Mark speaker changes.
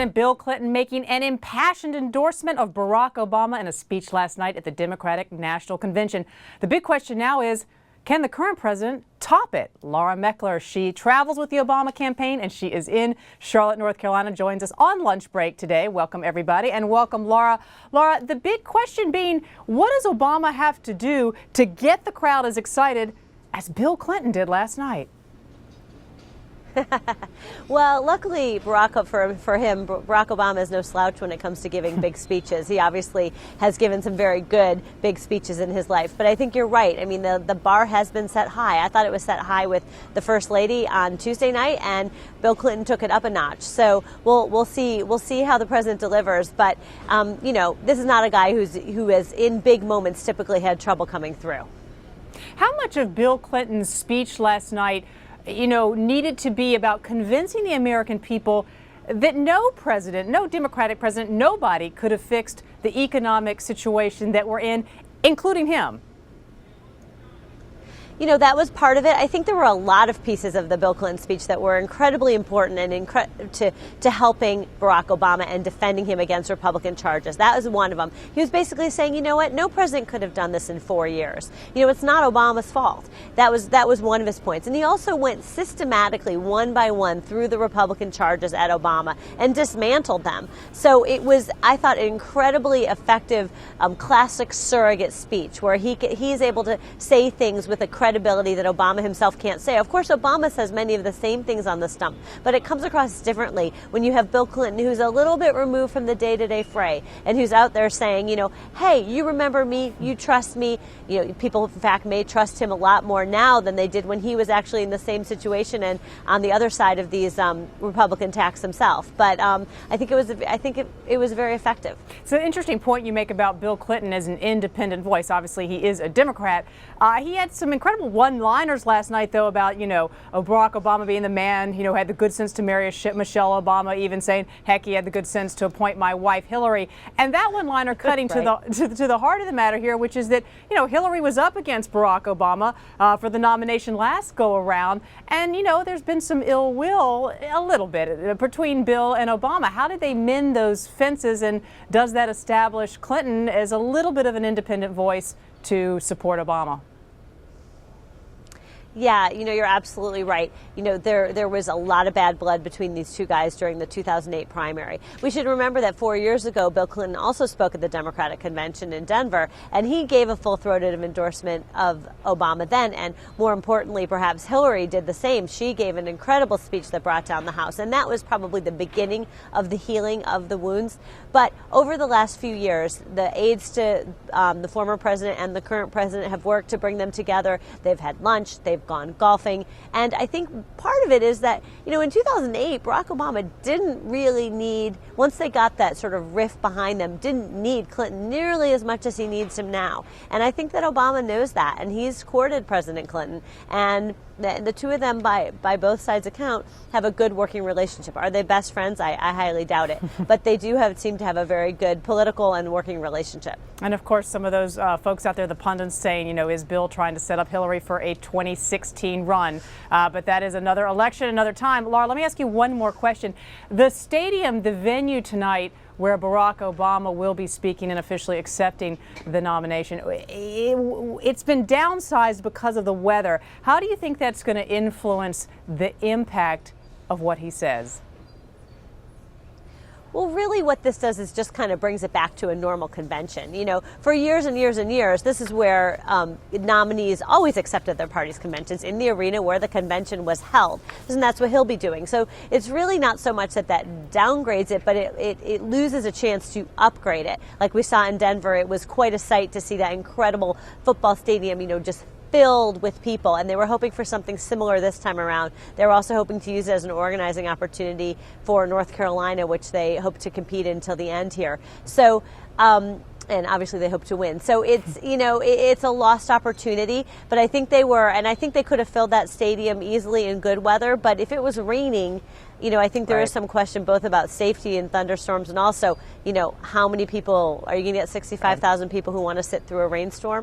Speaker 1: President Bill Clinton making an impassioned endorsement of Barack Obama in a speech last night at the Democratic National Convention. The big question now is, can the current president top it? Laura Meckler, she travels with the Obama campaign and she is in Charlotte, North Carolina, joins us on lunch break today. Welcome, everybody, and welcome, Laura. Laura, the big question being, what does Obama have to do to get the crowd as excited as Bill Clinton did last night?
Speaker 2: Well, luckily, for him, Barack Obama is no slouch when it comes to giving big speeches. He obviously has given some very good big speeches in his life. But I think you're right. I mean, the bar has been set high. I thought it was set high with the First Lady on Tuesday night, and Bill Clinton took it up a notch. So we'll see how the president delivers. But you know, this is not a guy who has in big moments typically had trouble coming through.
Speaker 1: How much of Bill Clinton's speech last night, you know, needed to be about convincing the American people that no president, no Democratic president, nobody could have fixed the economic situation that we're in, including him?
Speaker 2: You know, that was part of it. I think there were a lot of pieces of the Bill Clinton speech that were incredibly important and to helping Barack Obama and defending him against Republican charges. That was one of them. He was basically saying, you know what, no president could have done this in 4 years. You know, it's not Obama's fault. That was one of his points. And he also went systematically, one by one, through the Republican charges at Obama and dismantled them. So it was, I thought, an incredibly effective, classic surrogate speech where he's able to say things with a credibility that Obama himself can't say. Of course, Obama says many of the same things on the stump, but it comes across differently when you have Bill Clinton, who's a little bit removed from the day-to-day fray and who's out there saying, you know, hey, you remember me, you trust me. You know, people, in fact, may trust him a lot more now than they did when he was actually in the same situation and on the other side of these Republican attacks himself. But I think it was very effective.
Speaker 1: It's an interesting point you make about Bill Clinton as an independent voice. Obviously, he is a Democrat. He had some incredible one-liners last night, though, about, you know, Barack Obama being the man, you know, had the good sense to marry Michelle Obama, even saying, heck, he had the good sense to appoint my wife, Hillary. And that one-liner cutting right to the heart of the matter here, which is that, you know, Hillary was up against Barack Obama for the nomination last go-around. And, you know, there's been some ill will, a little bit, between Bill and Obama. How did they mend those fences, and does that establish Clinton as a little bit of an independent voice to support Obama?
Speaker 2: Yeah, you know, you're absolutely right. You know, there was a lot of bad blood between these two guys during the 2008 primary. We should remember that 4 years ago, Bill Clinton also spoke at the Democratic Convention in Denver, and he gave a full-throated endorsement of Obama then. And more importantly, perhaps Hillary did the same. She gave an incredible speech that brought down the House, and that was probably the beginning of the healing of the wounds. But over the last few years, the aides to the former president and the current president have worked to bring them together. They've had lunch. They've gone golfing. And I think part of it is that, you know, in 2008, Barack Obama didn't really need, once they got that sort of rift behind them, didn't need Clinton nearly as much as he needs him now. And I think that Obama knows that, and he's courted President Clinton. And the two of them, by both sides' account, have a good working relationship. Are they best friends? I highly doubt it. But they do seem to have a very good political and working relationship.
Speaker 1: And of course, some of those folks out there, the pundits, saying, you know, is Bill trying to set up Hillary for a 2016 run? But that is another election, another time. Laura, let me ask you one more question. The stadium, the venue tonight, where Barack Obama will be speaking and officially accepting the nomination, it's been downsized because of the weather. How do you think that's going to influence the impact of what he says?
Speaker 2: Well, really what this does is just kind of brings it back to a normal convention. You know, for years and years and years, this is where nominees always accepted their party's conventions, in the arena where the convention was held. And that's what he'll be doing. So it's really not so much that downgrades it, but it loses a chance to upgrade it. Like we saw in Denver, it was quite a sight to see that incredible football stadium, you know, just filled with people, and they were hoping for something similar this time around. They were also hoping to use it as an organizing opportunity for North Carolina, which they hope to compete in until the end here. So, and obviously they hope to win. So it's, you know, it's a lost opportunity, but I think they were, and I think they could have filled that stadium easily in good weather, but if it was raining, you know, I think there is some question both about safety and thunderstorms, and also, you know, how many people, are you going to get 65,000 people who want to sit through a rainstorm?